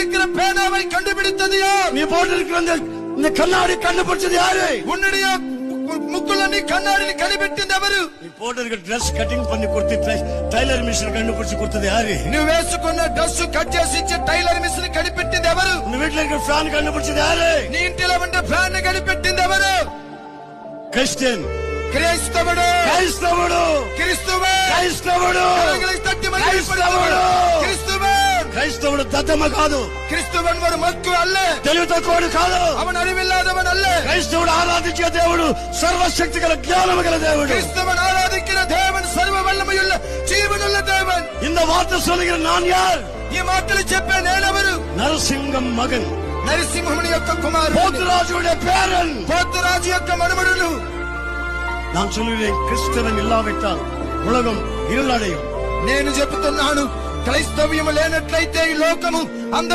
இருக்கிற பேனாவை கண்டுபிடித்தது யார்? நீ போட்டிருக்கிற இந்த கண்ணாடி கண்டுபிடிச்சது யாரு? உன்னுடைய முக்குள்ள நீ கண்ணாடியில் கண்டுபிடித்தது ఎవరు? நீ போட்டிருக்கிற ட்ரெஸ் கட்டிங் பண்ணி கொடுத்து టైలర్ మిషన్ కண்டுபிடிச்சு கொடுத்தது யாரு? నువ్వు వేసుకున్న డ్రెస్ కట్ చేసి ఇచ్చే టైలర్ మిషన్ కనిపెట్టింది ఎవరు? నీ వీటిలో இருக்கிற ఫ్యాన్ కண்டுபிடிச்சது யாரு? నీ ఇంటిలో ఉండే ఫ్యాన్ కనిపెట్టింది ఎవరు? క్రిస్టియన్. క్రైస్తవుడు. క్రైస్తవుడు. క్రీస్తువే. క్రైస్తవుడు. క్రైస్తవుడు. క్రీస్తువే. క్రైస్తవుడు దద్దమ్మ కాదు. క్రీస్తువన్ వాడు మక్కు అల్లే. తెలివి తక్కువడు కాదు. అవన్ అరివిల్లాదవన్ అల్లే. క్రైస్తవుడు ఆరాధించే దేవుడు సర్వశక్తి గల జ్ఞానము గల దేవుడు. క్రీస్తువన్ ఆరాధించిన దేవుడు సర్వ వల్లమయుள்ள జీవనుள்ள దేవుడు. இந்த வார்த்தை சொல்லுகிற நான் யார்? ఈ మాటలు చెప్పే నేనెవరు? నరసింహం మగన్. నరసింహుని యొక్క కుమారుడు. పోతురాజుడే పేరన్. పోతురాజు యొక్క మనమడులు. நான் சொல்லுகிறேன், கிறிஸ்தவன் இல்லாவிட்டால் உலகம் இருளடையும். నేను చెప్తున్నాను, క్రైస్తవ్యం లేనట్లయితే ఈ లోకము అంధ